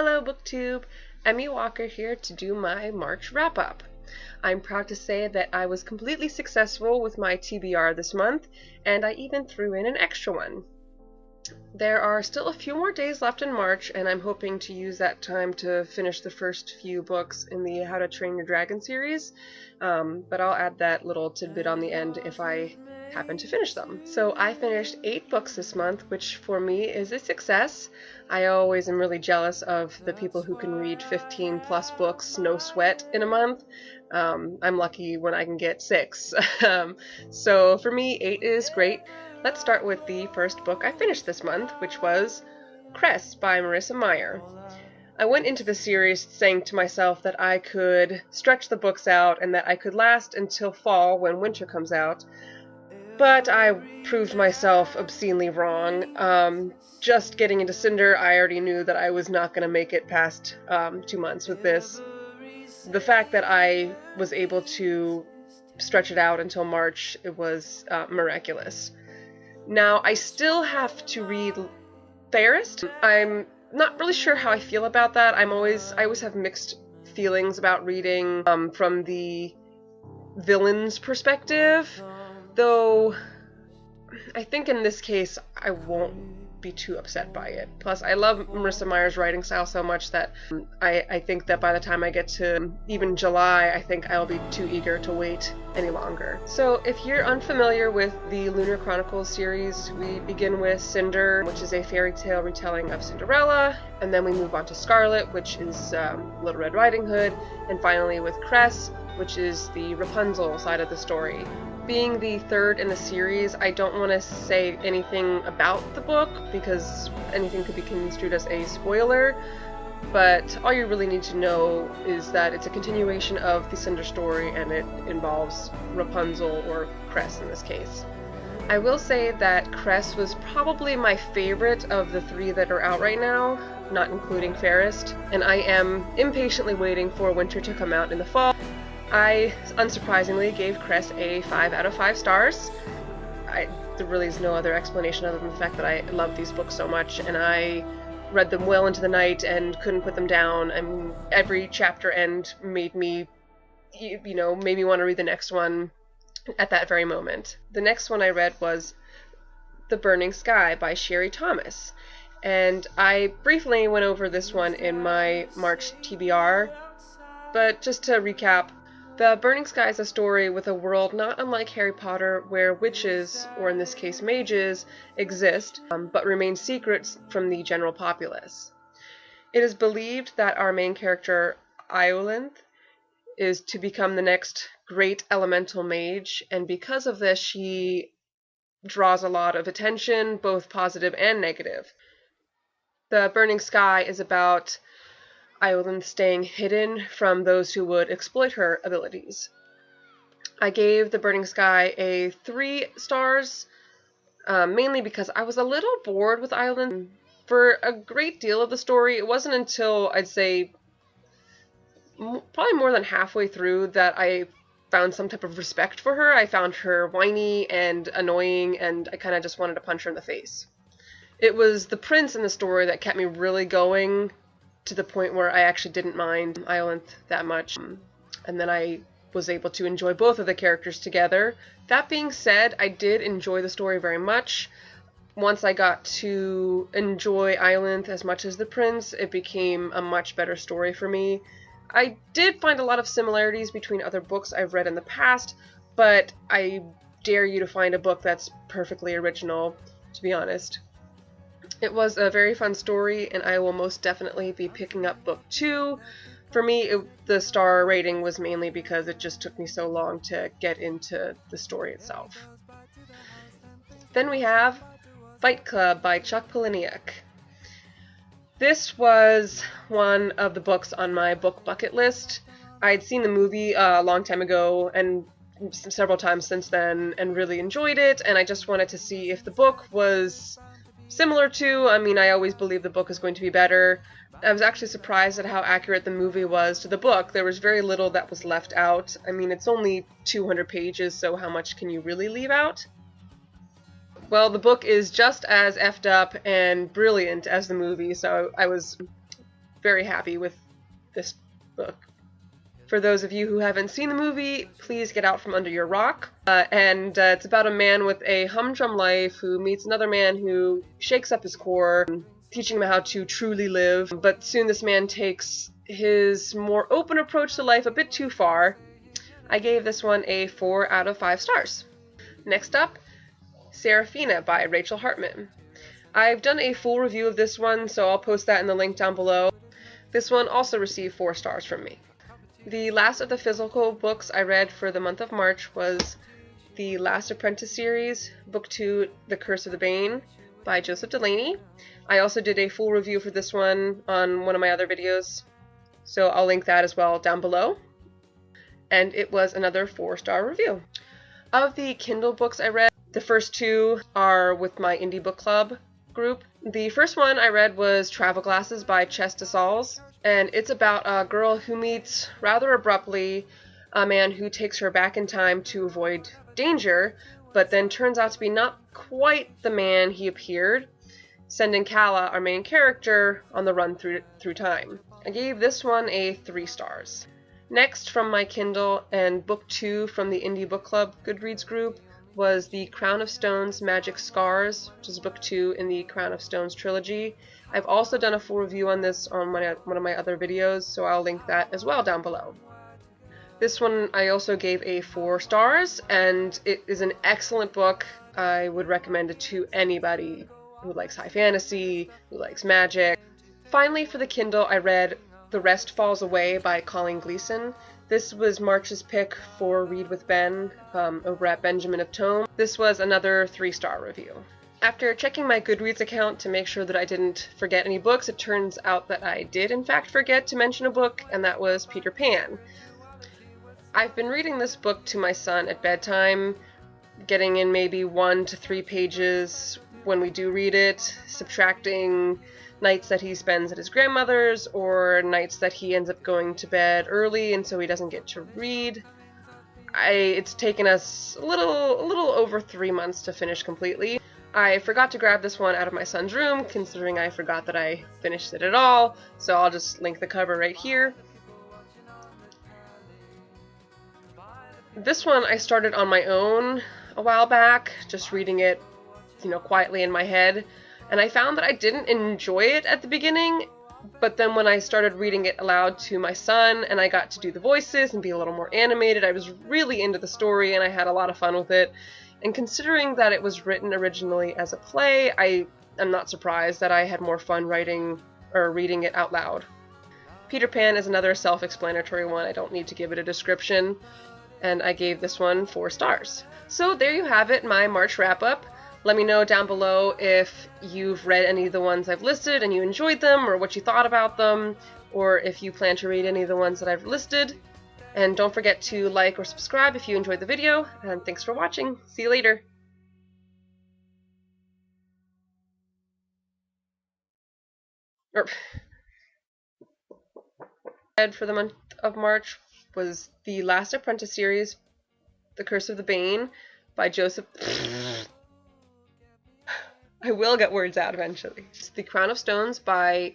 Hello BookTube! Emmy Walker here to do my March wrap-up. I'm proud to say that I was completely successful with my TBR this month, and I even threw in an extra one. There are still a few more days left in March, and I'm hoping to use that time to finish the first few books in the How to Train Your Dragon series, but I'll add that little tidbit on the end if I happen to finish them. So I finished 8 books this month, which for me is a success. I always am really jealous of the people who can read 15 plus books no sweat in a month. I'm lucky when I can get 6. So for me, 8 is great. Let's start with the first book I finished this month, which was Cress by Marissa Meyer. I went into the series saying to myself that I could stretch the books out and that I could last until fall when winter comes out, but I proved myself obscenely wrong. Just getting into Cinder, I already knew that I was not going to make it past 2 months with this. The fact that I was able to stretch it out until March, it was miraculous. Now, I still have to read Fairest. I'm not really sure how I feel about that. I always have mixed feelings about reading from the villain's perspective, though I think in this case I won't be too upset by it. Plus, I love Marissa Meyer's writing style so much that I think that by the time I get to even July, I think I'll be too eager to wait any longer. So if you're unfamiliar with the Lunar Chronicles series, we begin with Cinder, which is a fairy tale retelling of Cinderella, and then we move on to Scarlet, which is Little Red Riding Hood, and finally with Cress, which is the Rapunzel side of the story. Being the third in the series, I don't want to say anything about the book because anything could be construed as a spoiler, but all you really need to know is that it's a continuation of the Cinder story and it involves Rapunzel, or Cress in this case. I will say that Cress was probably my favorite of the 3 that are out right now, not including Fairest, and I am impatiently waiting for winter to come out in the fall. I, unsurprisingly, gave Cress a 5 out of 5 stars. There really is no other explanation other than the fact that I love these books so much, and I read them well into the night and couldn't put them down. I mean, every chapter end made me want to read the next one at that very moment. The next one I read was The Burning Sky by Sherry Thomas, and I briefly went over this one in my March TBR, but just to recap, The Burning Sky is a story with a world not unlike Harry Potter, where witches, or in this case mages, exist, but remain secrets from the general populace. It is believed that our main character, Iolanthe, is to become the next great elemental mage, and because of this she draws a lot of attention, both positive and negative. The Burning Sky is about Iolanthe staying hidden from those who would exploit her abilities. I gave The Burning Sky a 3 stars, mainly because I was a little bored with Iolanthe. For a great deal of the story, it wasn't until, I'd say, probably more than halfway through that I found some type of respect for her. I found her whiny and annoying, and I kind of just wanted to punch her in the face. It was the prince in the story that kept me really going, to the point where I actually didn't mind Iolanthe that much, and then I was able to enjoy both of the characters together. That being said, I did enjoy the story very much. Once I got to enjoy Iolanthe as much as the prince, it became a much better story for me. I did find a lot of similarities between other books I've read in the past, but I dare you to find a book that's perfectly original, to be honest. It was a very fun story, and I will most definitely be picking up book 2. For me, the star rating was mainly because it just took me so long to get into the story itself. Then we have Fight Club by Chuck Palahniuk. This was one of the books on my book bucket list. I'd seen the movie a long time ago and several times since then and really enjoyed it, and I just wanted to see if the book was similar to, I always believe the book is going to be better. I was actually surprised at how accurate the movie was to the book. There was very little that was left out. It's only 200 pages, so how much can you really leave out? Well, the book is just as effed up and brilliant as the movie, so I was very happy with this book. For those of you who haven't seen the movie, please get out from under your rock. It's about a man with a humdrum life who meets another man who shakes up his core, teaching him how to truly live. But soon this man takes his more open approach to life a bit too far. I gave this one a 4 out of 5 stars. Next up, Serafina by Rachel Hartman. I've done a full review of this one, so I'll post that in the link down below. This one also received 4 stars from me. The last of the physical books I read for the month of March was the Last Apprentice series, Book 2, The Curse of the Bane, by Joseph Delaney. I also did a full review for this one on one of my other videos, so I'll link that as well down below. And it was another 4-star review. Of the Kindle books I read, the first 2 are with my indie book club group. The first one I read was Travel Glasses by Chess DeSalles, and it's about a girl who meets, rather abruptly, a man who takes her back in time to avoid danger, but then turns out to be not quite the man he appeared, sending Kala, our main character, on the run through time. I gave this one a 3 stars. Next, from my Kindle and book 2 from the Indie Book Club Goodreads group, was The Crown of Stones Magic Scars, which is book 2 in the Crown of Stones trilogy. I've also done a full review on this on one of my other videos, so I'll link that as well down below. This one I also gave a 4 stars, and it is an excellent book. I would recommend it to anybody who likes high fantasy, who likes magic. Finally, for the Kindle, I read The Rest Falls Away by Colleen Gleason. This was March's pick for Read with Ben over at Benjamin of Tome. This was another 3-star review. After checking my Goodreads account to make sure that I didn't forget any books, it turns out that I did in fact forget to mention a book, and that was Peter Pan. I've been reading this book to my son at bedtime, getting in maybe 1 to 3 pages when we do read it, subtracting nights that he spends at his grandmother's or nights that he ends up going to bed early and so he doesn't get to read. It's taken us a little over 3 months to finish completely. I forgot to grab this one out of my son's room, considering I forgot that I finished it at all, so I'll just link the cover right here. This one I started on my own a while back, just reading it, quietly in my head, and I found that I didn't enjoy it at the beginning, but then when I started reading it aloud to my son and I got to do the voices and be a little more animated, I was really into the story and I had a lot of fun with it. And considering that it was written originally as a play, I am not surprised that I had more fun writing or reading it out loud. Peter Pan is another self-explanatory one. I don't need to give it a description, and I gave this one 4 stars. So there you have it, my March wrap-up. Let me know down below if you've read any of the ones I've listed and you enjoyed them, or what you thought about them, or if you plan to read any of the ones that I've listed. And don't forget to like or subscribe if you enjoyed the video, and thanks for watching. See you later. For the month of March was the Last Apprentice series, The Curse of the Bane, by Joseph... I will get words out eventually. The Crown of Stones by...